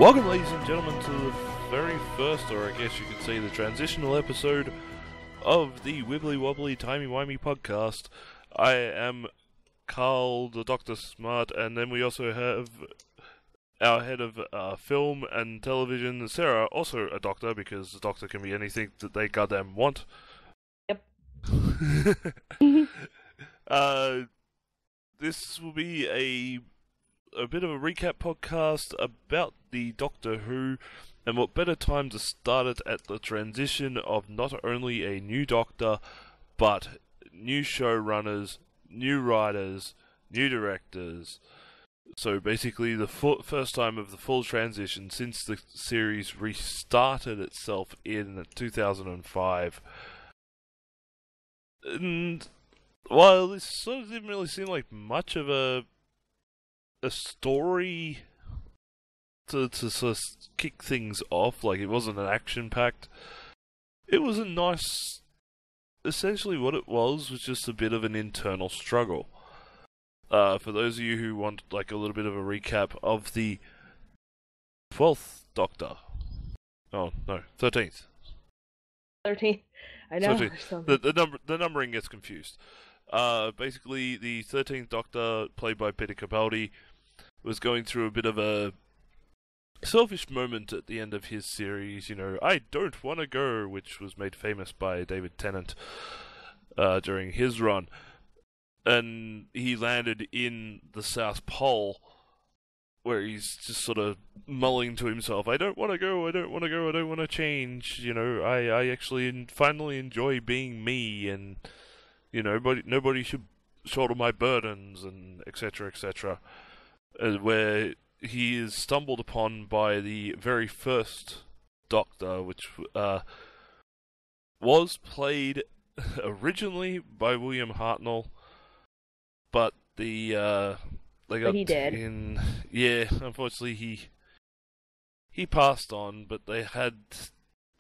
Welcome, ladies and gentlemen, to the very first, or I guess you could say the transitional episode of the Wibbly Wobbly Timey Wimey podcast. I am Karl, the Dr. Smart, and then we also have our head of film and television, Sara, also a doctor, because the doctor can be anything that they goddamn want. Yep. This will be a bit of a recap podcast about the Doctor Who, and what better time to start it at the transition of not only a new Doctor, but new showrunners, new writers, new directors. So basically the first time of the full transition since the series restarted itself in 2005. And while this sort of didn't really seem like much of a story to sort of kick things off, like it wasn't an action-packed, it was a nice, essentially what it was just a bit of an internal struggle. For those of you who want like a little bit of a recap of the 12th Doctor, oh no, 13th. 13. I know. 13th. The numbering gets confused. Basically, the 13th Doctor, played by Peter Capaldi, was going through a bit of a selfish moment at the end of his series, you know, I don't want to go, which was made famous by David Tennant during his run. And he landed in the South Pole, where he's just sort of mulling to himself, I don't want to go, I don't want to go, I don't want to change, you know, I actually finally enjoy being me, and, you know, nobody should shoulder my burdens, and etc., etc. Where he is stumbled upon by the very first Doctor, which was played originally by William Hartnell, but he did. Unfortunately he passed on, but they had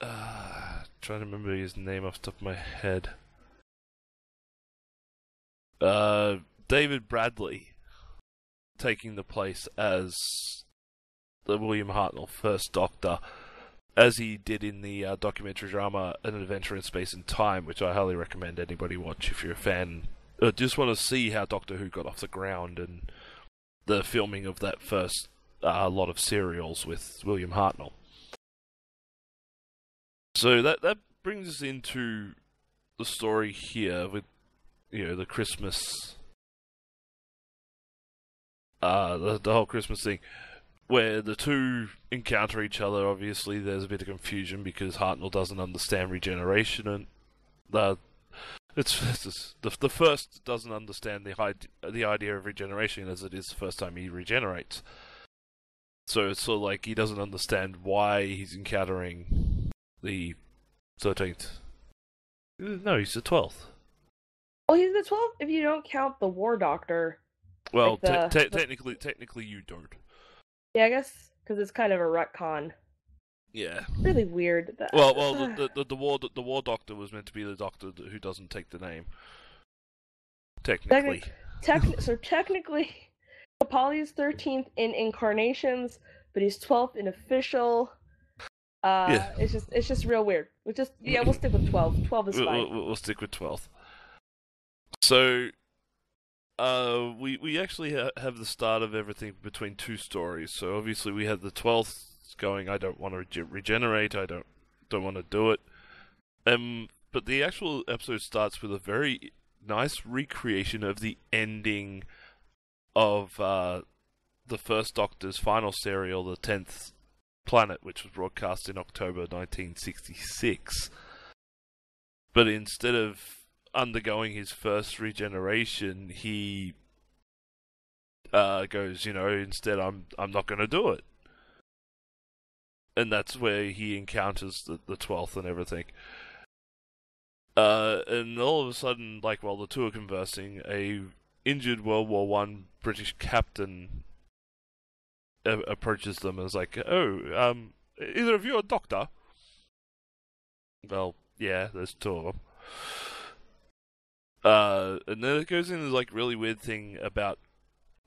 trying to remember his name off the top of my head. David Bradley taking the place as the William Hartnell first Doctor, as he did in the documentary drama An Adventure in Space and Time, which I highly recommend anybody watch if you're a fan. Just want to see how Doctor Who got off the ground and the filming of that first lot of serials with William Hartnell. So that brings us into the story here with, you know, the Christmas, the whole Christmas thing, where the two encounter each other. Obviously, there's a bit of confusion because Hartnell doesn't understand regeneration, and the first doesn't understand the idea of regeneration, as it is the first time he regenerates. So it's sort of like he doesn't understand why he's encountering the 13th. No, he's the 12th. Well, he's the 12th if you don't count the War Doctor. Well, like technically you don't. Yeah, I guess, because it's kind of a retcon. Yeah. Really weird. Well, the War Doctor was meant to be the Doctor who doesn't take the name. Technically. So technically, Capaldi is 13th in incarnations, but he's 12th in official. Yeah. It's just real weird. We'll stick with 12. 12 is fine. We'll stick with 12. So, we actually have the start of everything between two stories. So obviously we have the 12th going, I don't want to regenerate, I don't want to do it. But the actual episode starts with a very nice recreation of the ending of the first Doctor's final serial, The 10th Planet, which was broadcast in October 1966. But instead of undergoing his first regeneration, he goes, you know, instead I'm not going to do it. And that's where he encounters the 12th and everything. And all of a sudden, like while the two are conversing, a injured World War I British captain approaches them and is like, oh, either of you a doctor? Well, yeah, there's two of them. And then it goes into like really weird thing about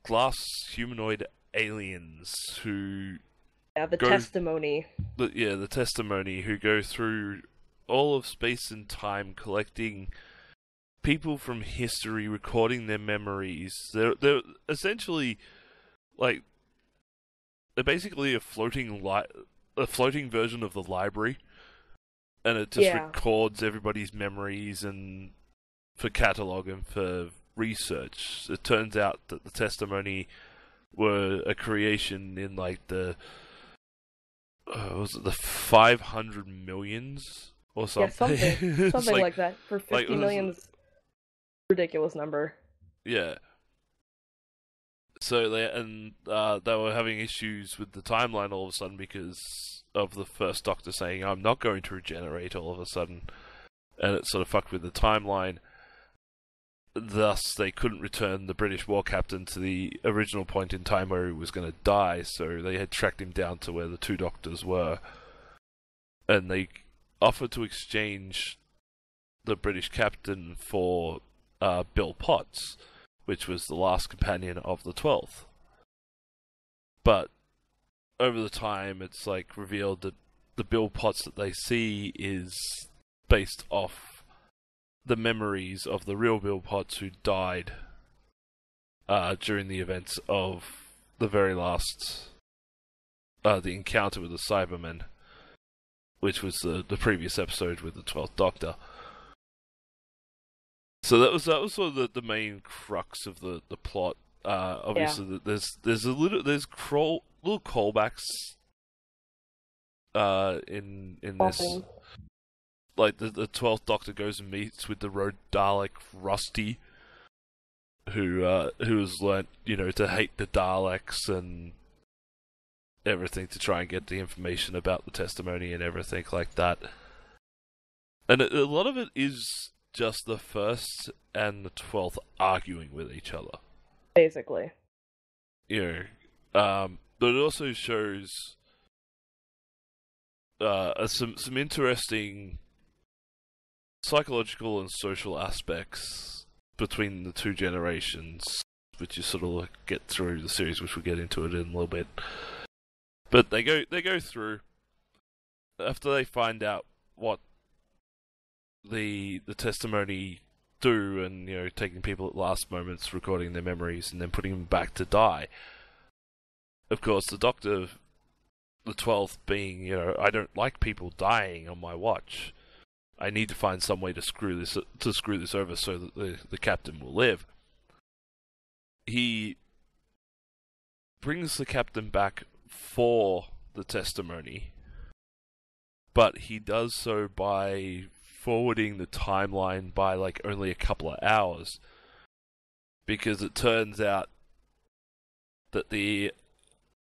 glass humanoid aliens who Yeah, the go testimony. the testimony, who go through all of space and time collecting people from history, recording their memories. They're essentially like they're basically a floating version of the library, and it just Yeah. records everybody's memories and for catalog and for research. It turns out that the testimony were a creation in like the was it the 500 millions or Yeah, something? something like that. For 50 million's ridiculous number. Yeah. So they were having issues with the timeline all of a sudden because of the first Doctor saying, "I'm not going to regenerate," all of a sudden, and it sort of fucked with the timeline. Thus, they couldn't return the British war captain to the original point in time where he was going to die. So they had tracked him down to where the two Doctors were, and they offered to exchange the British captain for Bill Potts, which was the last companion of the 12th. But over the time, it's like revealed that the Bill Potts that they see is based off the memories of the real Bill Potts who died during the events of the very last the encounter with the Cybermen, which was the previous episode with the 12th Doctor. So that was sort of the main crux of the plot. Obviously, yeah. There's little callbacks in this. Like the 12th Doctor goes and meets with the road Dalek Rusty, who has learnt, to hate the Daleks and everything to try and get the information about the testimony and everything like that. And a lot of it is just the first and the 12th arguing with each other, basically. But it also shows some interesting psychological and social aspects between the two generations, which you sort of get through the series, which we'll get into it in a little bit. But they go through after they find out what the testimony do, and taking people at last moments, recording their memories, and then putting them back to die. Of course, the Doctor, the 12th, being I don't like people dying on my watch. I need to find some way to screw this over so that the captain will live. He brings the captain back for the testimony, but he does so by forwarding the timeline by like only a couple of hours, because it turns out that the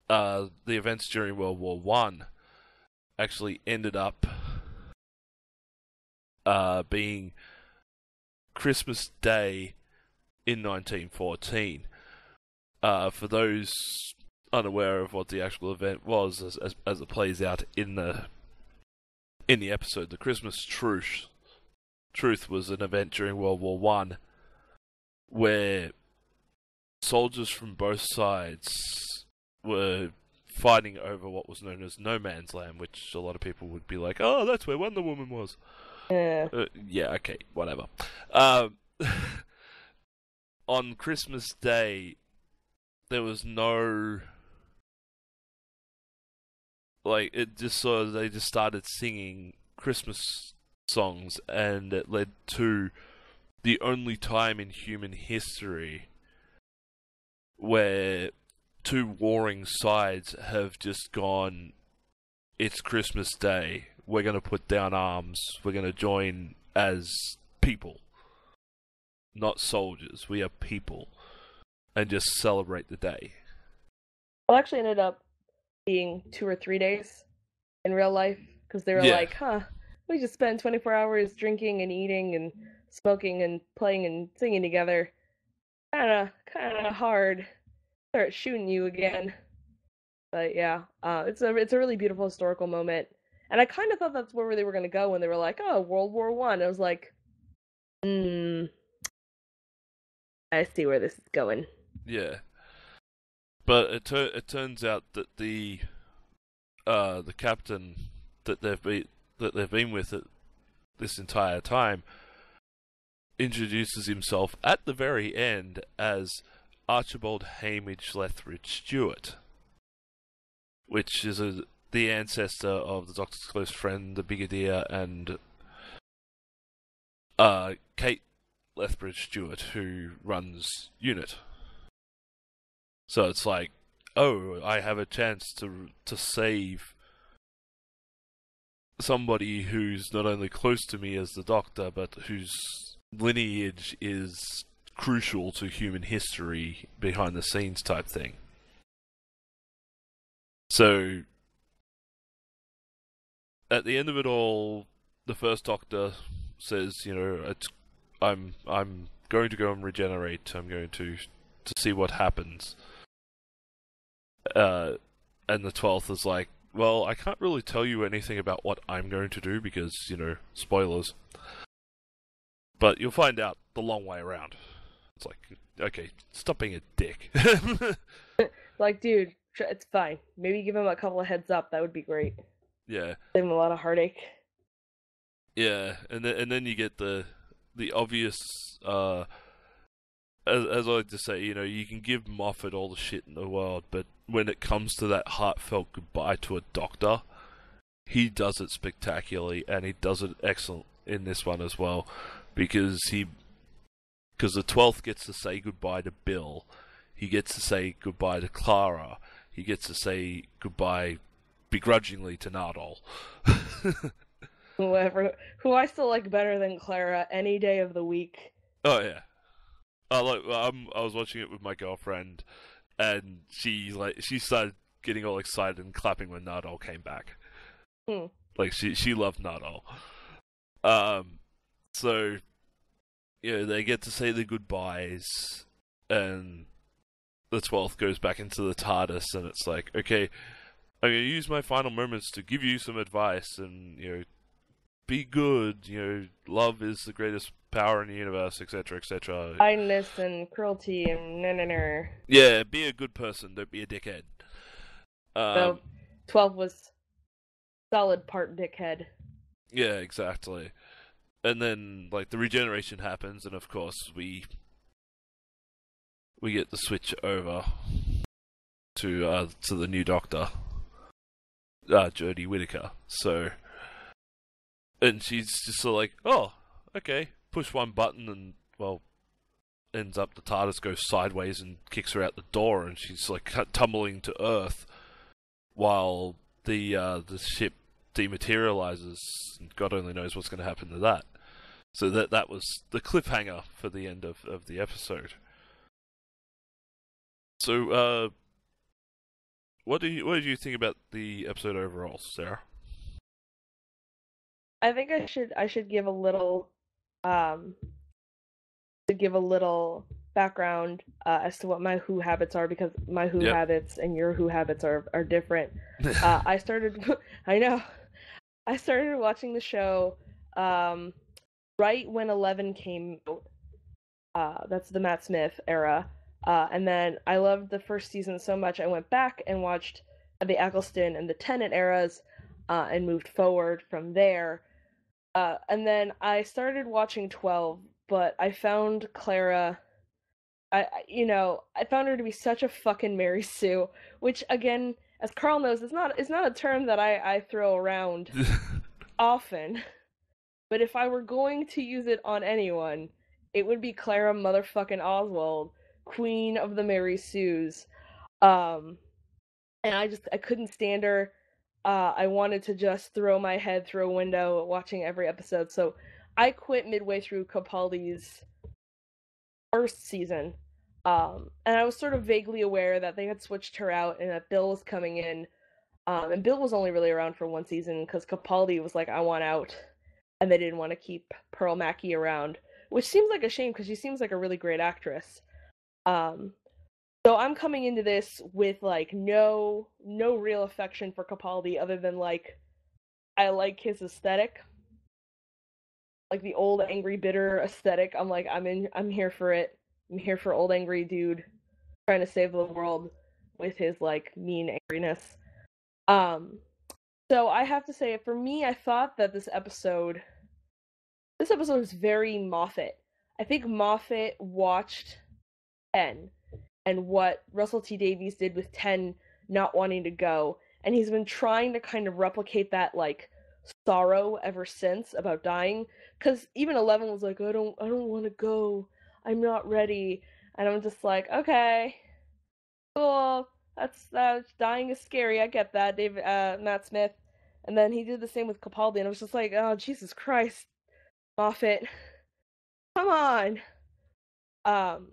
events during World War I actually ended up being Christmas Day in 1914. For those unaware of what the actual event was, as it plays out in the episode, the Christmas Truce was an event during World War I where soldiers from both sides were fighting over what was known as No Man's Land, which a lot of people would be like, "Oh, that's where Wonder Woman was." Yeah. Yeah, okay, whatever. On Christmas Day, there was no... Like, it just sort of... They just started singing Christmas songs, and it led to the only time in human history where two warring sides have just gone, "It's Christmas Day. We're going to put down arms. We're going to join as people. Not soldiers. We are people. And just celebrate the day." Well, it actually ended up being 2 or 3 days in real life, because they were like, we just spent 24 hours drinking and eating and smoking and playing and singing together. Kind of hard. Start shooting you again. But yeah, it's a really beautiful historical moment. And I kind of thought that's where they were going to go when they were like, "Oh, World War I." I was like, I see where this is going. Yeah. But it turns out that the the captain that they've been with it this entire time introduces himself at the very end as Archibald Hamish Lethbridge Stewart, which is the ancestor of the Doctor's close friend, the Brigadier, and Kate Lethbridge Stewart, who runs UNIT. So it's like, oh, I have a chance to save somebody who's not only close to me as the Doctor, but whose lineage is crucial to human history, behind the scenes type thing. So, at the end of it all, the first Doctor says, you know, I'm going to go and regenerate. I'm going to see what happens. And the 12th is like, well, I can't really tell you anything about what I'm going to do because, you know, spoilers. But you'll find out the long way around. It's like, okay, stop being a dick. Like, dude, it's fine. Maybe give him a couple of heads up. That would be great. Yeah. Save him a lot of heartache. Yeah, and then you get the obvious, as I like to say, you know, you can give Moffat all the shit in the world, but when it comes to that heartfelt goodbye to a Doctor, he does it spectacularly, and he does it excellent in this one as well, because the 12th gets to say goodbye to Bill, he gets to say goodbye to Clara, he gets to say goodbye begrudgingly to Nardole. Who I still like better than Clara any day of the week. Oh yeah. I was watching it with my girlfriend, and she started getting all excited and clapping when Nardole came back. Like she loved Nardole. So yeah, they get to say the goodbyes, and the 12th goes back into the TARDIS, and it's like, okay, I'm gonna use my final moments to give you some advice, and you know, be good. You know, love is the greatest power in the universe, etc., etc. Kindness and cruelty and Yeah, be a good person. Don't be a dickhead. So 12 was solid part dickhead. Yeah, exactly. And then, like, the regeneration happens, and of course we get the switch over to the new Doctor, Jodie Whittaker. So, and she's just sort of like, oh, okay, push one button, and well, ends up the TARDIS goes sideways and kicks her out the door, and she's like tumbling to Earth, while the ship dematerializes. God only knows what's going to happen to that. So that was the cliffhanger for the end of the episode. So, what did you think about the episode overall, Sarah? I think I should give a little background as to what my Who habits are, because my Who habits and your Who habits are different. I started watching the show right when 11 came out. That's the Matt Smith era. And then I loved the first season so much, I went back and watched the Eccleston and the Tennant eras, and moved forward from there. And then I started watching 12, but I found Clara, I found her to be such a fucking Mary Sue, which, again, as Karl knows, is not a term that I throw around often. But if I were going to use it on anyone, it would be Clara motherfucking Oswald, Queen of the Mary Sues. And I couldn't stand her. I wanted to just throw my head through a window watching every episode, so I quit midway through Capaldi's first season. And I was sort of vaguely aware that they had switched her out and that Bill was coming in. And Bill was only really around for one season because Capaldi was like, I want out. And they didn't want to keep Pearl Mackie around, which seems like a shame because she seems like a really great actress. So I'm coming into this with like no real affection for Capaldi other than like I like his aesthetic, like the old angry bitter aesthetic. I'm like I'm here for it. I'm here for old angry dude trying to save the world with his like mean angriness. So I have to say, for me, I thought that this episode was very Moffat. I think Moffat watched 10 and what Russell T Davies did with 10 not wanting to go, and he's been trying to kind of replicate that like sorrow ever since about dying. Because even 11 was like, I don't want to go. I'm not ready, and I'm just like, okay, cool. That's dying is scary. I get that, Matt Smith. And then he did the same with Capaldi, and I was just like, oh Jesus Christ, Moffat, come on. Um,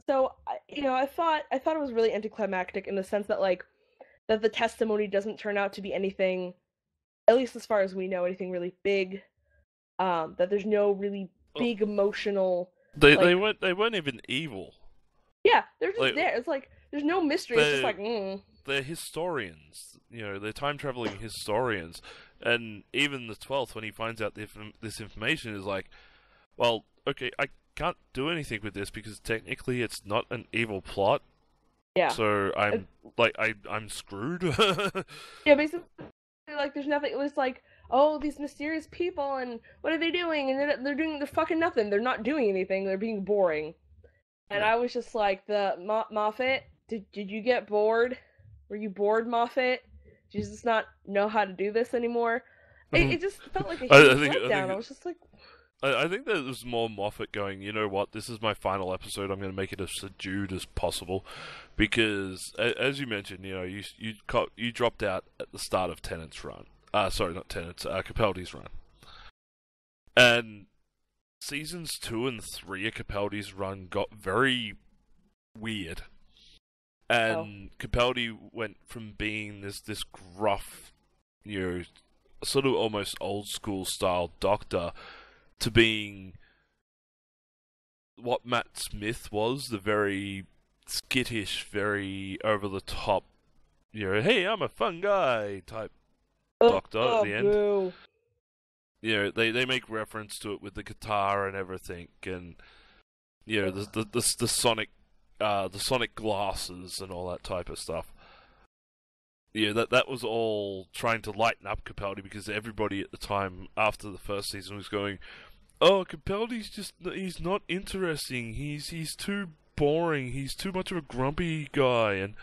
so I thought it was really anticlimactic in the sense that like that the testimony doesn't turn out to be anything, at least as far as we know, anything really big. That there's no really big emotional. They weren't even evil. Yeah, they're just there. It's like there's no mystery. It's just like they're historians. They're time traveling historians, and even the 12th, when he finds out this information, is like, well, okay, I can't do anything with this because technically it's not an evil plot. Yeah. So I'm screwed. Yeah, basically, like there's nothing. It was like, oh, these mysterious people, and what are they doing? And they're fucking nothing. They're not doing anything. They're being boring. And I was just like, Moffat, did you get bored? Were you bored, Moffat? Did you just not know how to do this anymore? It just felt like a huge letdown. I was just like, I think that it was more Moffat going, you know what, this is my final episode, I'm going to make it as subdued as possible, because, as you mentioned, you dropped out at the start of Tennant's run. Sorry, not Tennant's, Capaldi's run. And seasons 2 and 3 of Capaldi's run got very weird. And Capaldi went from being this gruff, sort of almost old school style doctor, to being what Matt Smith was, the very skittish, very over the top, hey, I'm a fun guy type doctor at the end. Boo. They make reference to it with the guitar and everything, and the sonic glasses and all that type of stuff. That was all trying to lighten up Capaldi, because everybody at the time after the first season was going, oh, Capaldi's he's not interesting, he's too boring, he's too much of a grumpy guy. And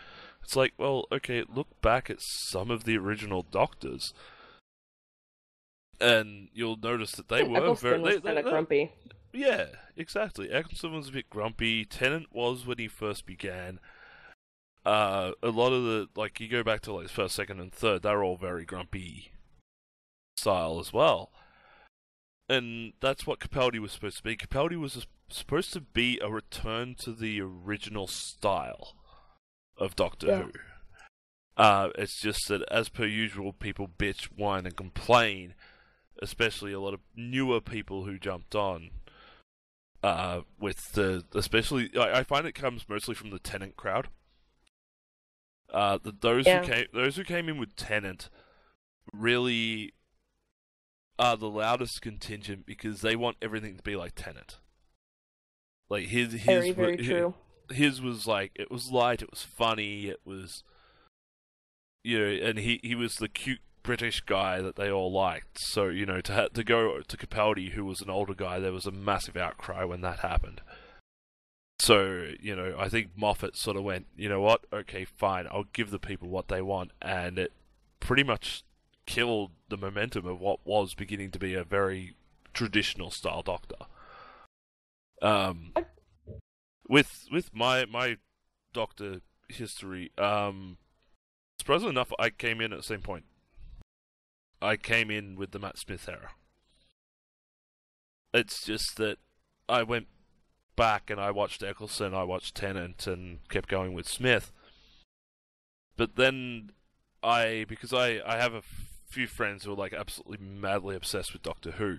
it's like, well, okay, look back at some of the original Doctors, and you'll notice that they were very grumpy. Yeah, exactly. Eccleston was a bit grumpy. Tennant was when he first began. A lot of you go back to like first, second, and third, they're all very grumpy style as well. And that's what Capaldi was supposed to be. Capaldi was supposed to be a return to the original style of Doctor Who. It's just that, as per usual, people bitch, whine, and complain, especially a lot of newer people who jumped on. Especially, I find it comes mostly from the Tennant crowd. Those who came in with Tennant really are the loudest contingent, because they want everything to be like Tennant. Like very true. His was like, it was light, it was funny, it was, and he was the cute British guy that they all liked. So to go to Capaldi, who was an older guy, there was a massive outcry when that happened. So I think Moffat sort of went, you know what, okay, fine, I'll give the people what they want, and it pretty much killed the momentum of what was beginning to be a very traditional style Doctor. With my Doctor history, surprisingly enough, I came in at the same point. I came in with the Matt Smith era. It's just that I went back and I watched Eccleston, I watched Tennant, and kept going with Smith. But then because I have a few friends who are like absolutely madly obsessed with Doctor Who,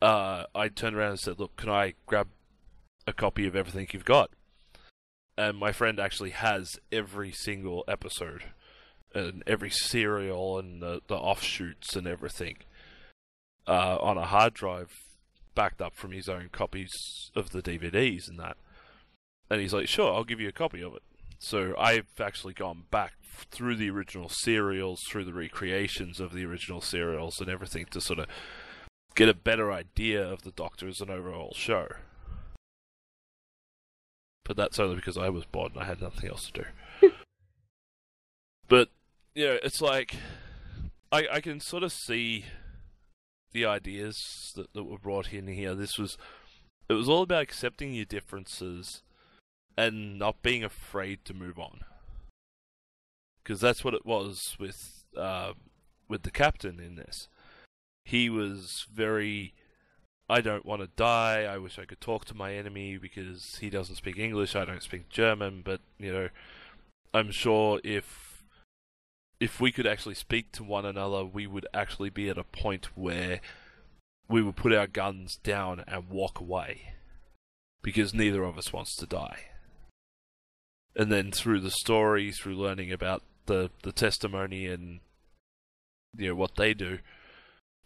I turned around and said, look, can I grab a copy of everything you've got? And my friend actually has every single episode, and every serial, and the offshoots and everything, on a hard drive, backed up from his own copies of the DVDs and that. And he's like, sure, I'll give you a copy of it. So I've actually gone back through the original serials, through the recreations of the original serials and everything to sort of get a better idea of the Doctor as an overall show. But that's only because I was bored and I had nothing else to do. But, you know, it's like, I can sort of see the ideas that were brought in here. It was all about accepting your differences and not being afraid to move on. Because that's what it was with the captain in this. He was very, I don't want to die, I wish I could talk to my enemy because he doesn't speak English, I don't speak German, but, you know, I'm sure if we could actually speak to one another, we would actually be at a point where we would put our guns down and walk away. Because neither of us wants to die. And then through the story, through learning about the testimony and, you know, what they do,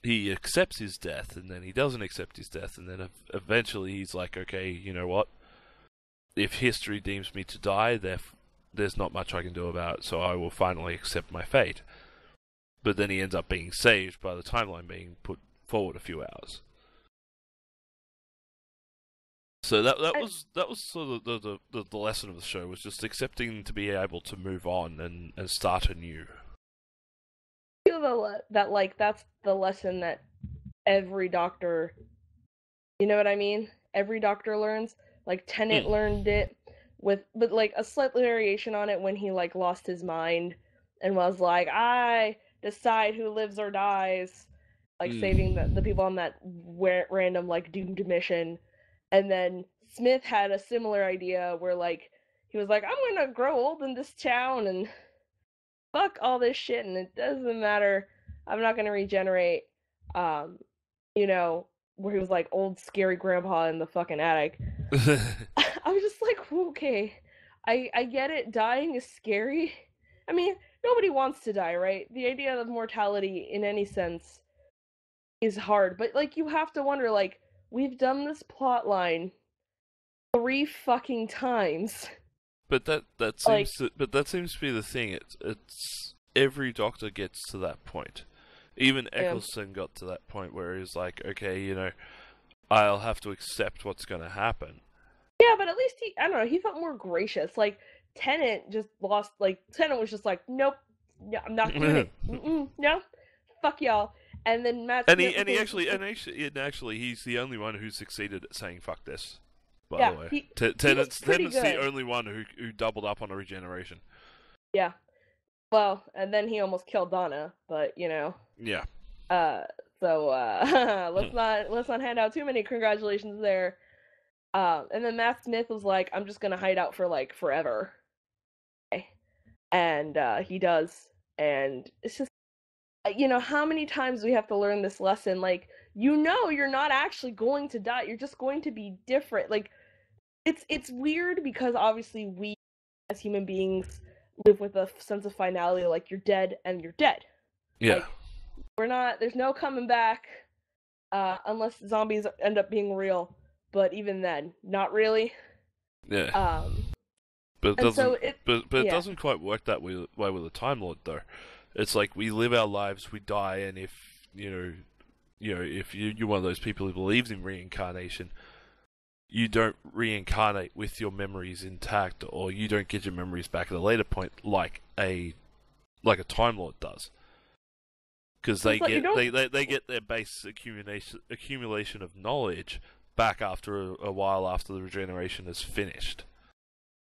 he accepts his death, and then he doesn't accept his death, and then eventually he's like, okay, you know what? If history deems me to die, there's not much I can do about it, so I will finally accept my fate. But then he ends up being saved by the timeline being put forward a few hours. So that was sort of the lesson of the show, was just accepting to be able to move on and start anew. I feel that like that's the lesson that every Doctor, you know what I mean? Every Doctor learns. Like Tennant learned it but like a slight variation on it when he like lost his mind and was like, I decide who lives or dies, like saving the people on that random like doomed mission. And then Smith had a similar idea where like he was like, I'm gonna grow old in this town and fuck all this shit and it doesn't matter, I'm not gonna regenerate. You know, where he was like old scary grandpa in the fucking attic. I was just like, okay, I get it, dying is scary. I mean, nobody wants to die, right? The idea of mortality in any sense is hard, but like you have to wonder, like, we've done this plot line 3 fucking times. But that seems to be the thing. It's every Doctor gets to that point. Even Eccleston got to that point where he's like, okay, you know, I'll have to accept what's going to happen. Yeah, but at least I don't know, he felt more gracious. Like, Tennant just lost, like, Tennant was just like, nope, no, I'm not doing it. No, fuck y'all. And then Matt Smith actually, he's the only one who succeeded at saying fuck this. By the way, Tennant's the only one who doubled up on a regeneration. Yeah. Well, and then he almost killed Donna, but you know. Yeah. So let's not hand out too many congratulations there. And then Matt Smith was like, I'm just gonna hide out for like forever. Okay. And he does, and it's just, you know, how many times we have to learn this lesson? Like, you know, you're not actually going to die. You're just going to be different. Like, it's weird because obviously we as human beings live with a sense of finality. Like, you're dead and you're dead. Yeah. Like, there's no coming back, unless zombies end up being real. But even then, not really. Yeah. But it doesn't quite work that way with a Time Lord, though. It's like we live our lives, we die, and if if you're one of those people who believes in reincarnation, you don't reincarnate with your memories intact, or you don't get your memories back at a later point like a Time Lord does. Because they get their base accumulation of knowledge back after a while after the regeneration is finished.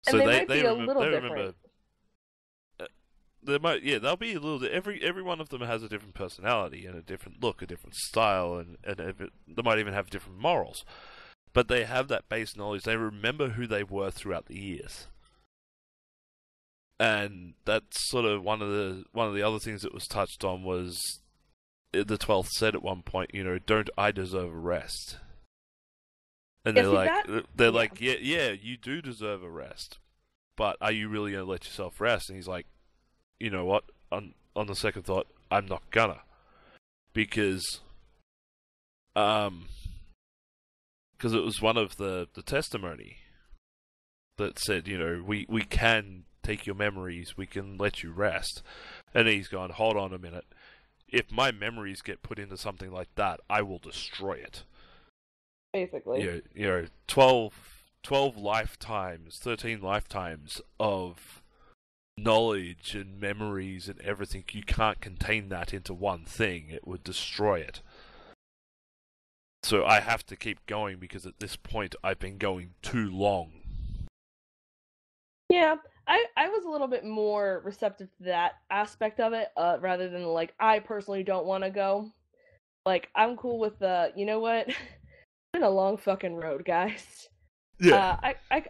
So they remember. They'll be a little. Every one of them has a different personality and a different look, a different style, and they might even have different morals. But they have that base knowledge. They remember who they were throughout the years, and that's sort of one of the other things that was touched on was the 12th said at one point, you know, don't I deserve a rest? And they're like, yeah, you do deserve a rest, but are you really going to let yourself rest? And he's like, you know what? On the second thought, I'm not gonna, because it was one of the testimony that said, you know, we can take your memories, we can let you rest. And he's gone, hold on a minute. If my memories get put into something like that, I will destroy it. Basically. 12 lifetimes, 13 lifetimes of knowledge and memories and everything. You can't contain that into one thing. It would destroy it. So I have to keep going because at this point I've been going too long. Yeah, I was a little bit more receptive to that aspect of it, rather than like I personally don't want to go. Like I'm cool with you know what? It's been a long fucking road, guys. Yeah. I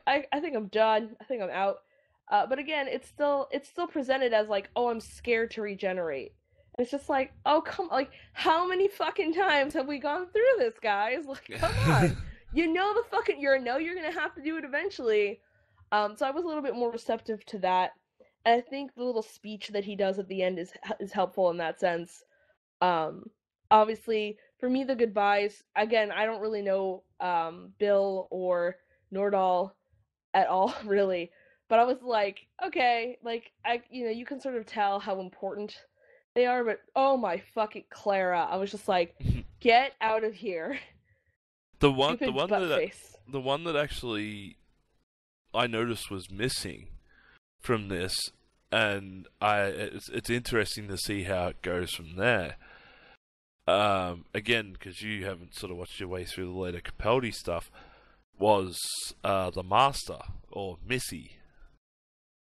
think I'm done. I think I'm out. But again, it's still presented as like, oh, I'm scared to regenerate. And it's just like, oh come, like how many fucking times have we gone through this, guys? Like, come on. You know you're gonna have to do it eventually. So I was a little bit more receptive to that. And I think the little speech that he does at the end is helpful in that sense. Obviously, for me, the goodbyes, again, I don't really know Bill or Nordal at all, really. But I was like, okay, like you can sort of tell how important they are, but oh my fucking Clara, I was just like, get out of here. The one Stupid butt face. the one that actually I noticed was missing from this, and it's interesting to see how it goes from there. Again, because you haven't sort of watched your way through the later Capaldi stuff, was the Master, or Missy.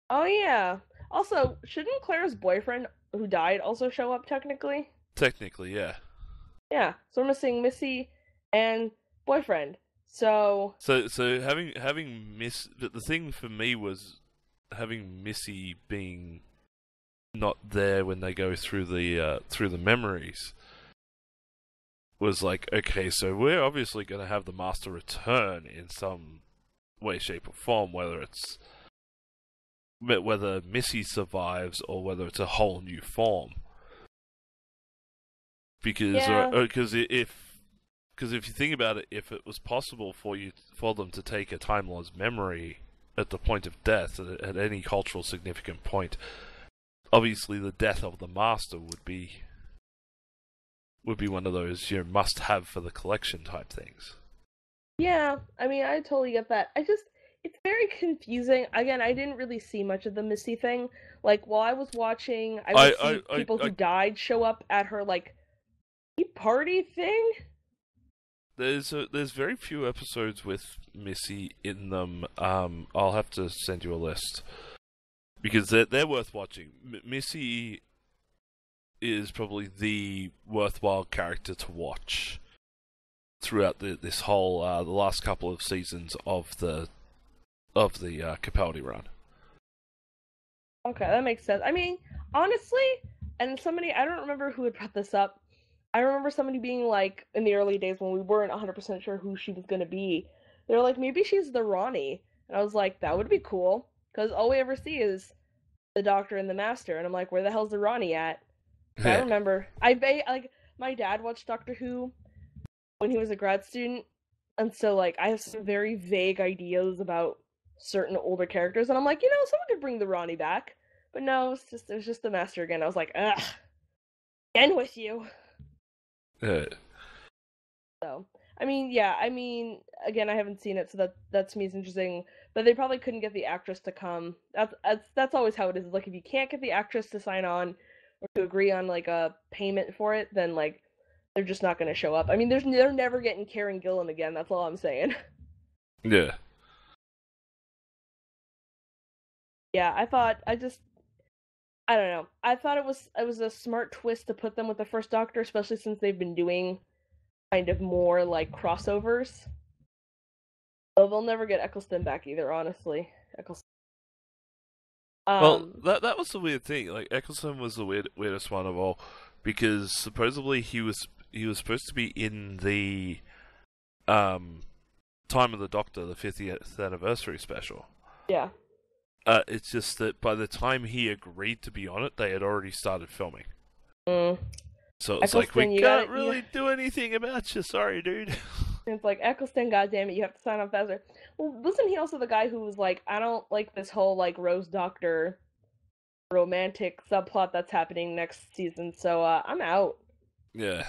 Oh yeah. Also, shouldn't Claire's boyfriend, who died, also show up technically? Technically, yeah. Yeah. So we're missing Missy and boyfriend. So having the thing for me was having Missy being not there when they go through the memories was like, okay, so we're obviously going to have the Master return in some way, shape, or form, whether Missy survives or whether it's a whole new form. Because if you think about it, if it was possible for them to take a Time Lord's memory at the point of death, at any cultural significant point, obviously the death of the Master would be one of those must have for the collection type things. Yeah, I mean, I totally get that. It's very confusing. Again, I didn't really see much of the Missy thing. Like while I was watching, I would see people who died show up at her like party thing. There's very few episodes with Missy in them. I'll have to send you a list because they're worth watching. Missy is probably the worthwhile character to watch throughout this whole the last couple of seasons of the Capaldi run. Okay, that makes sense. I mean, honestly, and I don't remember who had brought this up. I remember somebody being like, in the early days when we weren't 100% sure who she was going to be, they were like, maybe she's the Ronnie. And I was like, that would be cool, because all we ever see is the Doctor and the Master. And I'm like, where the hell's the Ronnie at? I remember. My dad watched Doctor Who when he was a grad student, and so, like, I have some very vague ideas about certain older characters, and I'm like, someone could bring the Ronnie back. But no, it was just the Master again. I was like, ugh, again with you. So, again, I haven't seen it, so that to me is interesting. But they probably couldn't get the actress to come. That's always how it is. Like, if you can't get the actress to sign on or to agree on like a payment for it, then like they're just not going to show up. I mean, they're never getting Karen Gillan again. That's all I'm saying. Yeah. Yeah, I don't know. I thought it was a smart twist to put them with the first Doctor, especially since they've been doing kind of more like crossovers. So they'll never get Eccleston back either, honestly. Eccleston. Well, that was the weird thing. Like Eccleston was the weirdest one of all, because supposedly he was supposed to be in the Time of the Doctor, the 50th anniversary special. Yeah. It's just that by the time he agreed to be on it, they had already started filming. So it's like, we can't really do anything about you. Sorry, dude. And it's like, Eccleston, goddammit, you have to sign off faster. Well, wasn't he also the guy who was like, I don't like this whole, like, Rose Doctor romantic subplot that's happening next season, so, I'm out. Yeah.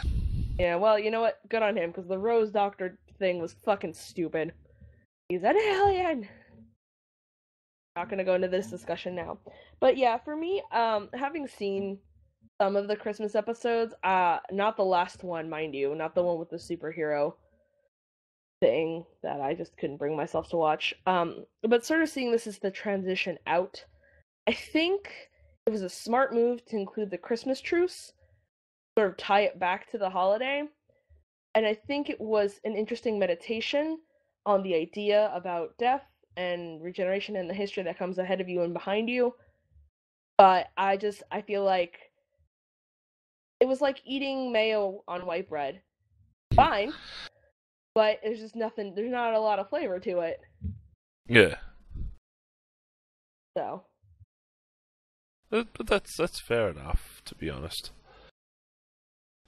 Yeah, well, you know what? Good on him, because the Rose Doctor thing was fucking stupid. He's an alien! Not gonna go into this discussion now. But yeah, for me, having seen some of the Christmas episodes, not the last one, mind you, not the one with the superhero thing that I just couldn't bring myself to watch. But sort of seeing this as the transition out, I think it was a smart move to include the Christmas truce, sort of tie it back to the holiday. And I think it was an interesting meditation on the idea about death and regeneration and the history that comes ahead of you and behind you. But I feel like it was like eating mayo on white bread. Fine, but there's just nothing, there's not a lot of flavor to it. Yeah. So. But that's fair enough, to be honest.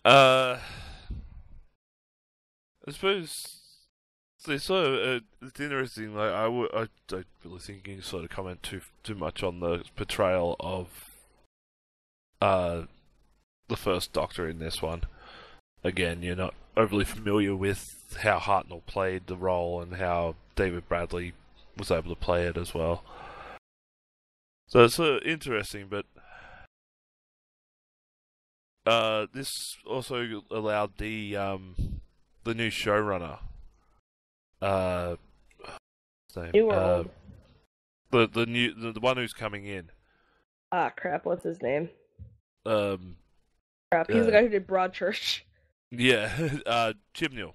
I suppose it's sort of it's interesting. Like I don't really think you can sort of comment too much on the portrayal of the first Doctor in this one. Again, you're not overly familiar with how Hartnell played the role and how David Bradley was able to play it as well. So it's interesting, but this also allowed the new showrunner, what's his name? New World. The one who's coming in. Ah, crap! What's his name? Crap! He's the guy who did Broadchurch. Yeah, Chibnall.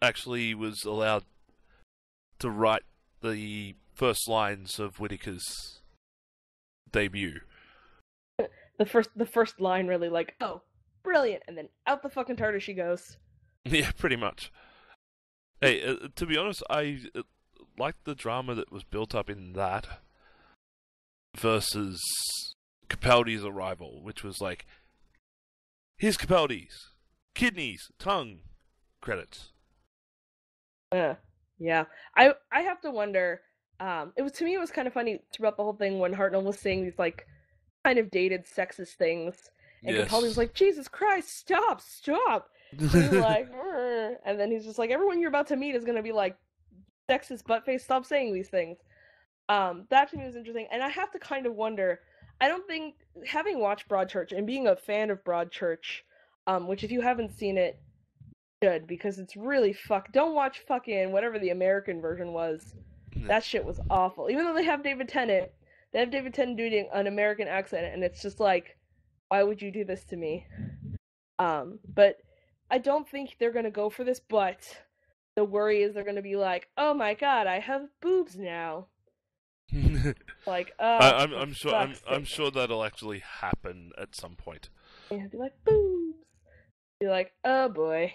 Actually was allowed to write the first lines of Whittaker's debut. The first line really like, oh, brilliant, and then out the fucking TARDIS she goes. Yeah, pretty much. Hey, to be honest, I liked the drama that was built up in that versus Capaldi's arrival, which was like, here's Capaldi's kidneys, tongue, credits. Yeah. I have to wonder. To me it was kind of funny throughout the whole thing when Hartnell was saying these like kind of dated sexist things, and yes. Capaldi was like, Jesus Christ, stop. And he's like, and then he's just like, everyone you're about to meet is gonna be like sexist buttface. Stop saying these things. That to me was interesting, and I have to kind of wonder. I don't think, having watched Broadchurch and being a fan of Broadchurch, which if you haven't seen it, should, because it's really don't watch fucking whatever the American version was. That shit was awful. Even though they have David Tennant doing an American accent, and it's just like, why would you do this to me? But I don't think they're gonna go for this, but the worry is they're gonna be like, oh my god, I have boobs now. Like, I'm sure that'll actually happen at some point. Yeah, be like, boobs. Be like, oh boy.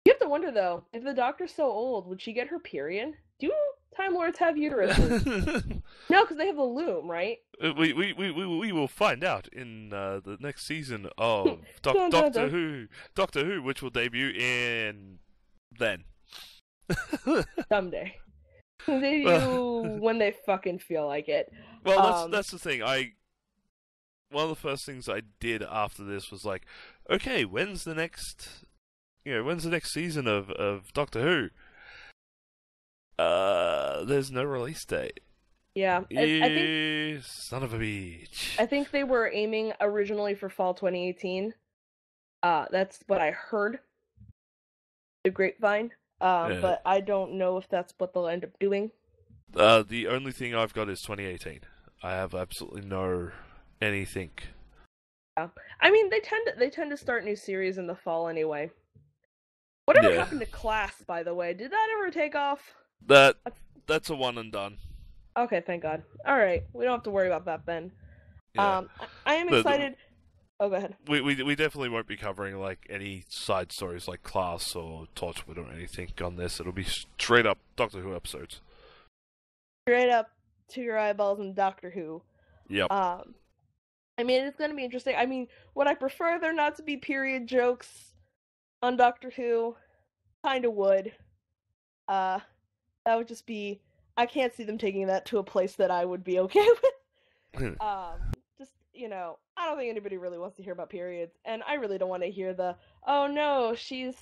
You have to wonder though, if the Doctor's so old, would she get her period? Do Time Lords have uteruses? No, because they have the loom, right? We will find out in the next season of Doctor Who, which will debut in then. Someday. They do when they fucking feel like it. Well, that's the thing. One of the first things I did after this was like, okay, when's the next season of Doctor Who? There's no release date. Yeah, I think son of a bitch. I think they were aiming originally for fall 2018. That's what I heard. The grapevine. But I don't know if that's what they'll end up doing. The only thing I've got is 2018. I have absolutely no anything. Yeah. I mean, they tend to start new series in the fall anyway. Whatever happened to Class, by the way? Did that ever take off? That's a one and done. Okay, thank God. All right, we don't have to worry about that then. Yeah. I am excited. Oh, go ahead. We definitely won't be covering like any side stories like Class or Torchwood or anything on this. It'll be straight up Doctor Who episodes. Straight up to your eyeballs in Doctor Who. Yep. I mean, it's going to be interesting. I mean, would I prefer there not to be period jokes on Doctor Who? Kind of would. Uh, that would just be. I can't see them taking that to a place that I would be okay with. Just, I don't think anybody really wants to hear about periods, and I really don't want to hear the, oh no, she's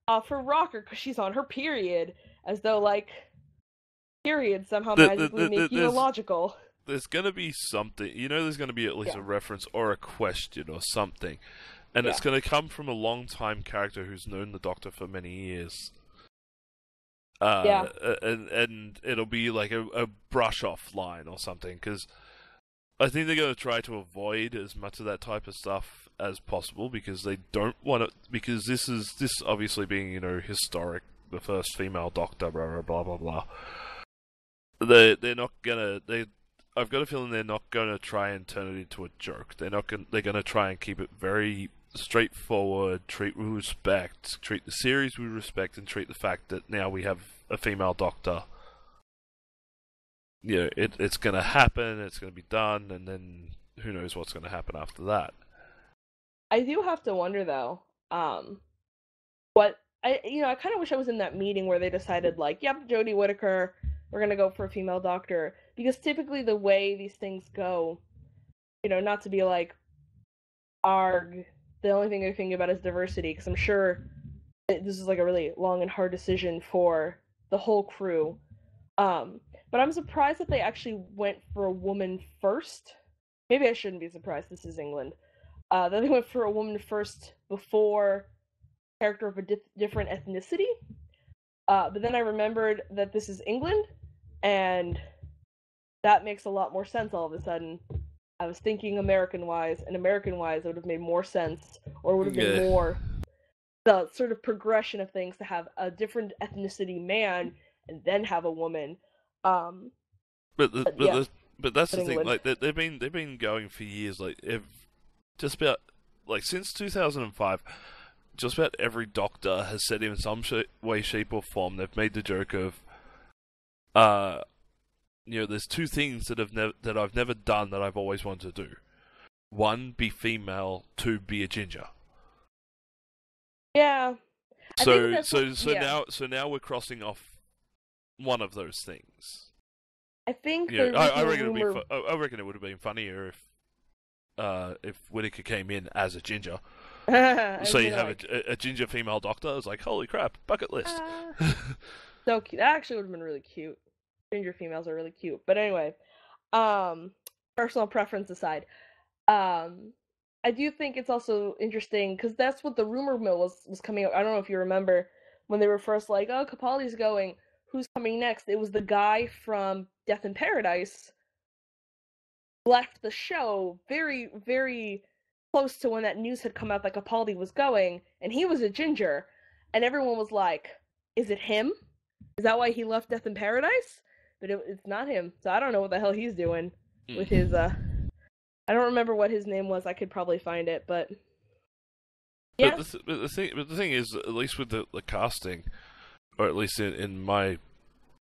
off her rocker because she's on her period, as though, like, periods somehow magically make you illogical. There's gonna be something, there's gonna be at least a reference or a question or something, and it's gonna come from a long-time character who's known the Doctor for many years. And it'll be like a brush-off line or something, because I think they're going to try to avoid as much of that type of stuff as possible, because they don't want it, because this obviously being, historic, the first female Doctor, blah, blah, blah, blah, blah. They're not going to, I've got a feeling they're not going to try and turn it into a joke. They're going to try and keep it very straightforward, treat with respect, treat the series with respect, and treat the fact that now we have a female Doctor. It's going to happen, it's going to be done, and then who knows what's going to happen after that. I do have to wonder, though, what, I kind of wish I was in that meeting where they decided, like, yep, Jodie Whittaker, we're going to go for a female Doctor, because typically the way these things go, not to be like, arg, the only thing they're thinking about is diversity, because I'm sure this is like a really long and hard decision for the whole crew. But I'm surprised that they actually went for a woman first. Maybe I shouldn't be surprised, this is England. That they went for a woman first before a character of a different ethnicity. But then I remembered that this is England, and that makes a lot more sense all of a sudden. I was thinking American-wise, and American-wise it would have made more sense, or would have been more the sort of progression of things to have a different ethnicity man and then have a woman. But that's the thing. Like they've been going for years. Like just about since 2005, just about every Doctor has said in some way, shape, or form they've made the joke of, there's two things that I've never done that I've always wanted to do. One, be female. Two, be a ginger. Yeah. So now we're crossing off one of those things. I think I reckon it would have been funnier if Whittaker came in as a ginger. So you have a ginger female Doctor. I was like, holy crap, bucket list. So cute. That actually would have been really cute. Ginger females are really cute. But anyway, personal preference aside, I do think it's also interesting because that's what the rumor mill was coming up. I don't know if you remember when they were first like, oh, Capaldi's going. Who's coming next? It was the guy from Death in Paradise left the show very, very close to when that news had come out that Capaldi was going, and he was a ginger, and everyone was like, is it him? Is that why he left Death in Paradise? But it's not him, so I don't know what the hell he's doing with his, I don't remember what his name was. I could probably find it, but yeah. But the thing is, at least with the casting, or at least in my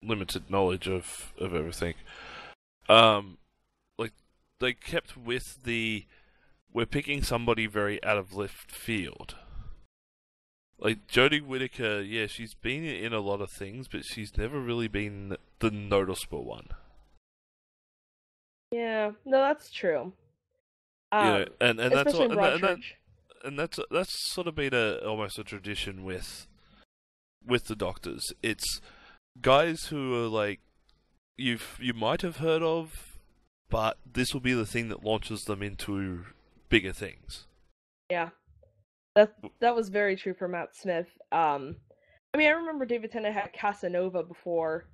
limited knowledge of everything, they kept with we're picking somebody very out of left field. Like Jodie Whittaker, yeah, she's been in a lot of things, but she's never really been the noticeable one. Yeah, no, that's true. And that's especially in Broadchurch. And that's sort of been almost a tradition with the Doctors. It's guys who are like you might have heard of, but this will be the thing that launches them into bigger things. Yeah, that was very true for Matt Smith. I mean, I remember David Tennant had Casanova before,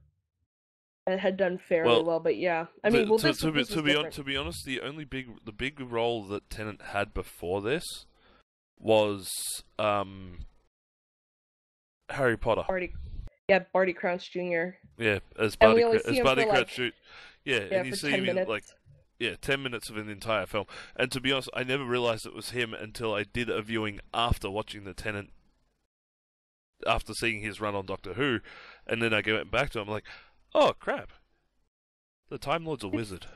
and had done fairly well. But yeah, I mean, to be honest, the big role that Tennant had before this was Harry Potter. Barty Crouch Jr. Yeah, as Barty Crouch Jr. Yeah, and you for see 10 him in minutes. 10 minutes of an entire film. And to be honest, I never realised it was him until I did a viewing after watching the Tennant, after seeing his run on Doctor Who, and then I went back to him like, oh crap, the Time Lord's a wizard.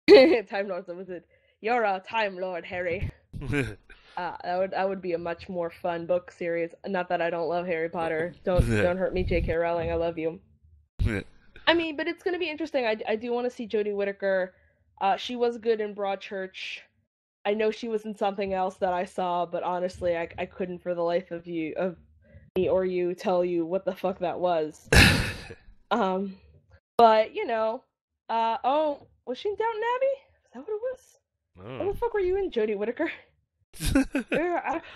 Time Lord's a wizard. you're a Time Lord, Harry. That would be a much more fun book series. Not that I don't love Harry Potter. Don't hurt me, J.K. Rowling. I love you. I mean, but it's gonna be interesting. I do want to see Jodie Whittaker. She was good in Broadchurch. I know she was in something else that I saw, but honestly, I couldn't for the life of me or you tell you what the fuck that was. But you know, oh, was she in Downton Abbey? Is that what it was? Oh. What the fuck were you in, Jodie Whittaker?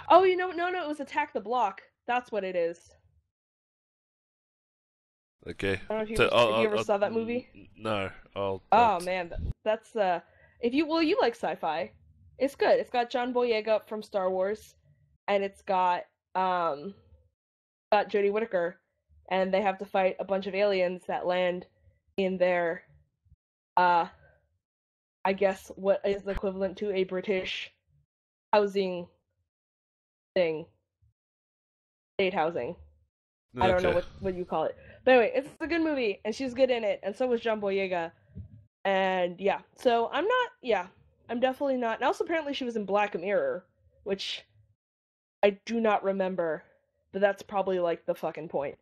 Oh, no, it was Attack the Block. That's what it is. Okay. I don't know if you ever saw that movie. No. Oh man, that's if you like sci-fi, it's good. It's got John Boyega from Star Wars, and it's got Jodie Whittaker, and they have to fight a bunch of aliens that land in their I guess what is the equivalent to a British housing thing, state housing. I don't know what you call it. But anyway, it's a good movie, and she's good in it, and so was John Boyega. And yeah, so I'm definitely not. And also, apparently, she was in Black Mirror, which I do not remember, but that's probably like the fucking point.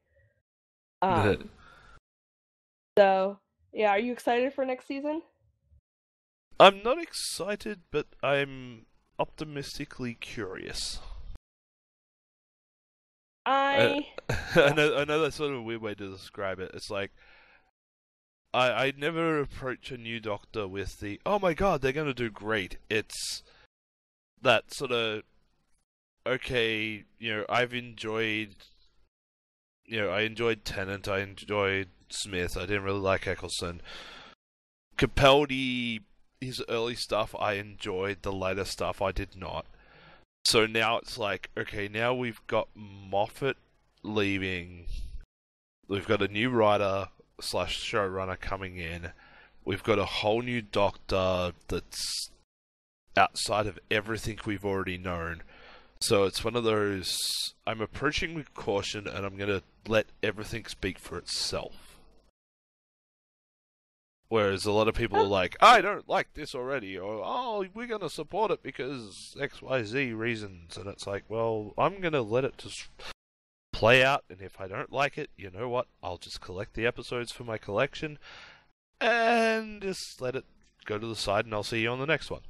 So yeah, are you excited for next season? I'm not excited, but I'm optimistically curious. I know that's sort of a weird way to describe it. It's like I never approach a new Doctor with the oh my god, they're gonna do great. It's that sort of okay, I enjoyed Tennant, I enjoyed Smith, I didn't really like Eccleston. Capaldi, his early stuff I enjoyed, the later stuff I did not. So now it's like, okay, now we've got Moffat leaving. We've got a new writer / showrunner coming in. We've got a whole new Doctor that's outside of everything we've already known. So it's one of those, I'm approaching with caution and I'm going to let everything speak for itself. Whereas a lot of people are like, I don't like this already, or, oh, we're going to support it because XYZ reasons. And it's like, well, I'm going to let it just play out, and if I don't like it, you know what? I'll just collect the episodes for my collection, and just let it go to the side, and I'll see you on the next one.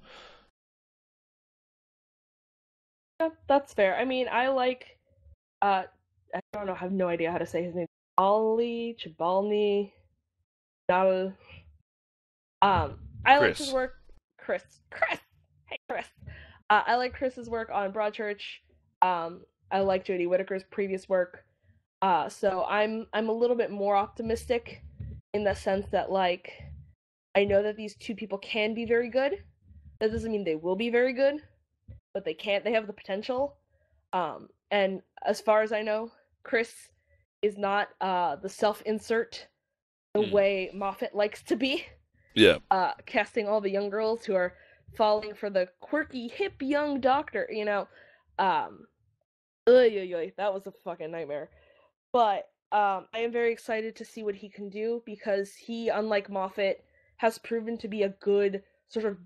Yeah, that's fair. I mean, I like, I don't know, I have no idea how to say his name. Chibalny, Nal. I like his work. Chris. Hey, Chris. I like Chris's work on Broadchurch. I like Jodie Whittaker's previous work. So I'm a little bit more optimistic in the sense that, like, I know that these two people can be very good. That doesn't mean they will be very good, but they have the potential. And as far as I know, Chris is not the self-insert the way Moffat likes to be. Yeah. Casting all the young girls who are falling for the quirky, hip, young Doctor, that was a fucking nightmare. But I am very excited to see what he can do, because he, unlike Moffat, has proven to be a good sort of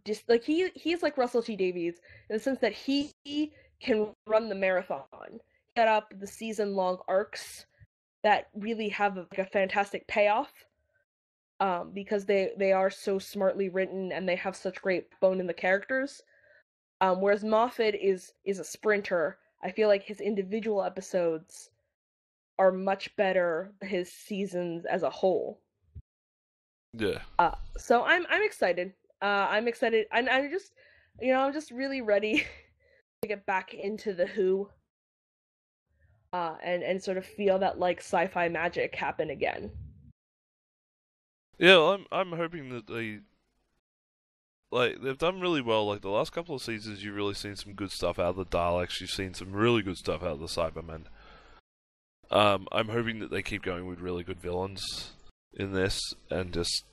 he's like Russell T Davies in the sense that he can run the marathon, set up the season-long arcs that really have a fantastic payoff. Because they are so smartly written and they have such great bone in the characters. Whereas Moffat is a sprinter. I feel like his individual episodes are much better than his seasons as a whole. Yeah. So I'm excited. I'm excited, and I'm just really ready to get back into the Who. And sort of feel that like sci-fi magic happen again. Yeah, I'm hoping that they've done really well. Like the last couple of seasons, you've really seen some good stuff out of the Daleks. You've seen some really good stuff out of the Cybermen. I'm hoping that they keep going with really good villains in this and just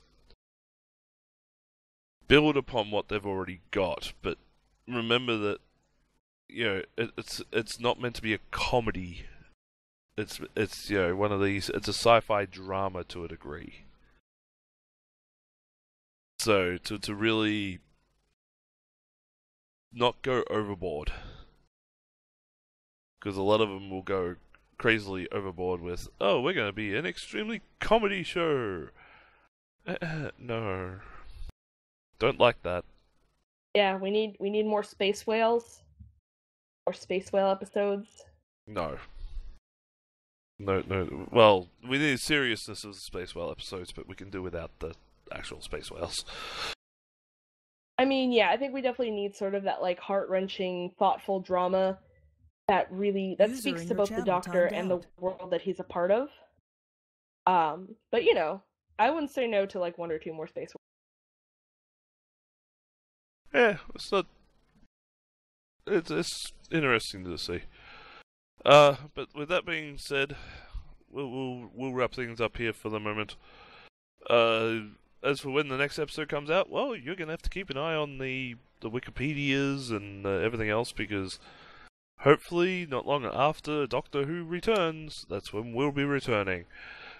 build upon what they've already got. But remember that it's not meant to be a comedy. It's one of these. It's a sci-fi drama to a degree. So to really not go overboard. Because a lot of them will go crazily overboard with, oh, we're going to be an extremely comedy show. No. Don't like that. Yeah, we need more space whales. Or space whale episodes. No. No. Well, we need seriousness of the space whale episodes, but we can do without the actual space whales. I mean, yeah, I think we definitely need sort of that, like, heart-wrenching, thoughtful drama that speaks to both the Doctor and the world that he's a part of. But, you know, I wouldn't say no to, like, 1 or 2 more space whales. Yeah, it's not... It's interesting to see. But with that being said, we'll wrap things up here for the moment. As for when the next episode comes out, well, you're gonna have to keep an eye on the Wikipedias and everything else, because hopefully not long after Doctor Who returns, that's when we'll be returning.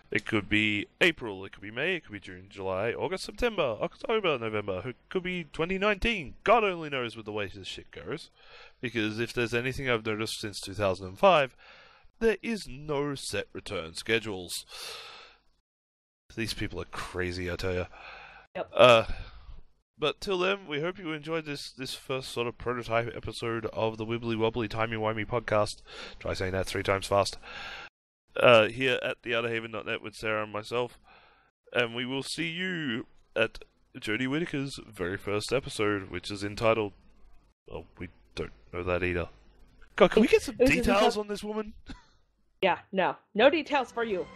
It could be April, it could be May, it could be June, July, August, September, October, November, it could be 2019. God only knows with the way this shit goes. Because if there's anything I've noticed since 2005, there is no set return schedules. These people are crazy, I tell you. Yep. But till then, we hope you enjoyed this first sort of prototype episode of the Wibbly Wobbly Timey Wimey podcast. Try saying that 3 times fast. Here at the Outerhaven.net with Sara and myself. And we will see you at Jodie Whittaker's very first episode, which is entitled... Oh, we don't know that either. God, can we get some details on this woman? Yeah, no. No details for you.